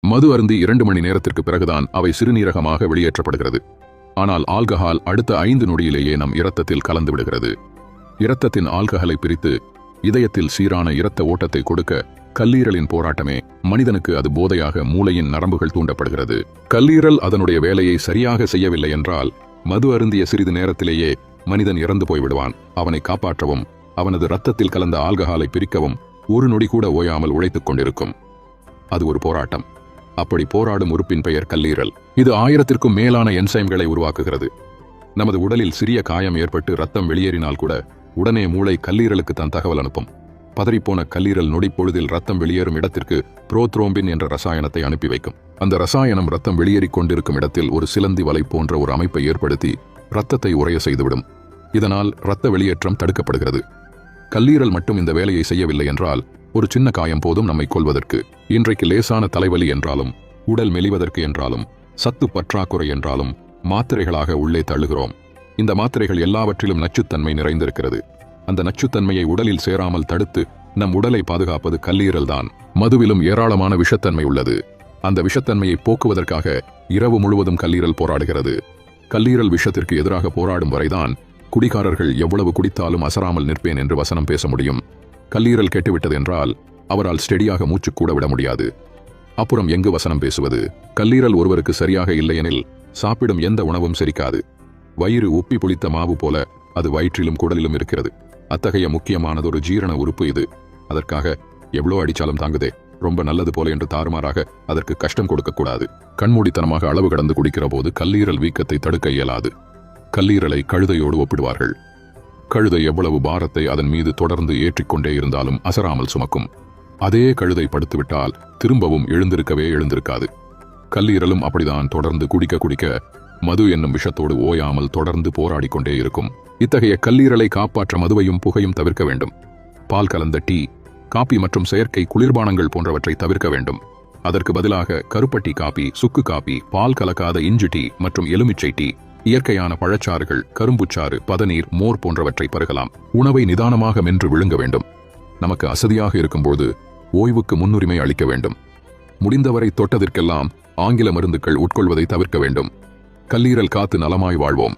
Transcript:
மது அருந்தி 2 மணி நேரத்திற்கு பிறகுதான் அவை சிறுநீரகமாக வெளியேற்றப்படுகிறது. ஆனால் ஆல்கஹால் அடுத்த 5 நொடியிலேயே நம் இரத்தத்தில் கலந்து விடுகிறது. இரத்தத்தின் ஆல்கஹாலை பிரித்து இதயத்தில் சீரான இரத்த ஓட்டத்தை கொடுக்க கல்லீரலின் போராட்டமே மனிதனுக்கு அது போதையாக மூளையின் நரம்புகள் தூண்டப்படுகிறது. கல்லீரல் அதனுடைய வேலையை சரியாக செய்யவில்லை என்றால் மது அருந்திய சிறிது நேரத்திலேயே மனிதன் இறந்து போய்விடுவான். அவனை காப்பாற்றவும் அவனது இரத்தத்தில் கலந்த ஆல்கஹாலை பிரிக்கவும் ஒரு நொடி கூட ஓயாமல் உழைத்துக் கொண்டிருக்கும். அது ஒரு போராட்டம். அப்படி போராடும் உறுப்பின் பெயர் கல்லீரல். இது 1000க்கும் மேலான என்சைம்களை உருவாக்குகிறது. நமது உடலில் சிறிய காயம் ஏற்பட்டு ரத்தம் வெளியேறினால் கூட உடனே மூளை கல்லீரலுக்கு தான் தகவல் அனுப்பும். பதறிப்போன கல்லீரல் நொடிப்பொழுதில் ரத்தம் வெளியேறும் இடத்திற்கு புரோத்ரோம்பின் என்ற ரசாயனத்தை அனுப்பி வைக்கும். அந்த ரசாயனம் ரத்தம் வெளியேறிக் கொண்டிருக்கும் இடத்தில் ஒரு சிலந்தி வலை போன்ற ஒரு அமைப்பை ஏற்படுத்தி இரத்தத்தை உறைய செய்துவிடும். இதனால் இரத்த வெளியேற்றம் தடுக்கப்படுகிறது. கல்லீரல் மட்டும் இந்த வேலையை செய்யவில்லை என்றால் ஒரு சின்ன காயம் போதும் நம்மை கொல்வதற்கு. இன்றைக்கு லேசான தலைவலி என்றாலும் உடல் மெலிவதற்கு என்றாலும் சத்து பற்றாக்குறை என்றாலும் மாத்திரைகளாக உள்ளே தள்ளுகிறோம். இந்த மாத்திரைகள் எல்லாவற்றிலும் நச்சுத்தன்மை நிறைந்திருக்கிறது. அந்த நச்சுத்தன்மையை உடலில் சேராமல் தடுத்து நம் உடலை பாதுகாப்பது கல்லீரல் தான். மதுவிலும் ஏராளமான விஷத்தன்மை உள்ளது. அந்த விஷத்தன்மையை போக்குவதற்காக இரவு முழுவதும் கல்லீரல் போராடுகிறது. கல்லீரல் விஷத்திற்கு எதிராக போராடும் வரைதான் குடிகாரர்கள் எவ்வளவு குடித்தாலும் அசராமல் நிற்பேன் என்று வசனம் பேச முடியும். கல்லீரல் கெட்டுவிட்டது என்றால் அவரால் ஸ்டெடியாக மூச்சு கூட விட முடியாது. அப்புறம் எங்கு வசனம் பேசுவது? கல்லீரல் ஒருவருக்கு சரியாக இல்லையெனில் சாப்பிடும் எந்த உணவும் செரிக்காது. வயிறு உப்பி புளித்த மாவு போல அது வயிற்றிலும் குடலிலும் இருக்கிறது. அத்தகைய முக்கியமானதொரு ஜீரண உறுப்பு இது. அதற்காக எவ்வளோ அடிச்சாலும் தாங்குதே, ரொம்ப நல்லது போல என்று தாறுமாறாக அதற்கு கஷ்டம் கொடுக்கக்கூடாது. கண்மூடித்தனமாக அளவு கடந்து குடிக்கிற போது கல்லீரல் வீக்கத்தை தடுக்க இயலாது. கல்லீரலை கழுதையோடு ஒப்பிடுவார்கள். கழுதை எவ்வளவு பாரத்தை அதன் மீது தொடர்ந்து ஏற்றிக்கொண்டே இருந்தாலும் அசராமல் சுமக்கும். அதே கழுதை படுத்துவிட்டால் திரும்பவும் எழுந்திருக்காது. கல்லீரலும் அப்படிதான் தொடர்ந்து குடிக்க மது என்னும் விஷத்தோடு ஓயாமல் தொடர்ந்து போராடிக்கொண்டே இருக்கும். இத்தகைய கல்லீரலை காப்பாற்ற மதுவையும் புகையும் தவிர்க்க வேண்டும். பால் கலந்த டீ, காபி மற்றும் செயற்கை குளிர்பானங்கள் போன்றவற்றை தவிர்க்க வேண்டும். அதற்கு பதிலாக கருப்பட்டி காபி, சுக்கு காபி, பால் கலக்காத இஞ்சி டீ மற்றும் எலுமிச்சை டீ, இயற்கையான பழச்சாறுகள், கரும்புச்சாறு, பதநீர், மோர் போன்றவற்றை பருகலாம். உணவை நிதானமாக மென்று விழுங்க வேண்டும். நமக்கு அசதியாக இருக்கும்போது ஓய்வுக்கு முன்னுரிமை அளிக்க வேண்டும். முடிந்தவரை தொட்டதற்கெல்லாம் ஆங்கில மருந்துகள் உட்கொள்வதை தவிர்க்க வேண்டும். கல்லீரல் காத்து நலமாய் வாழ்வோம்.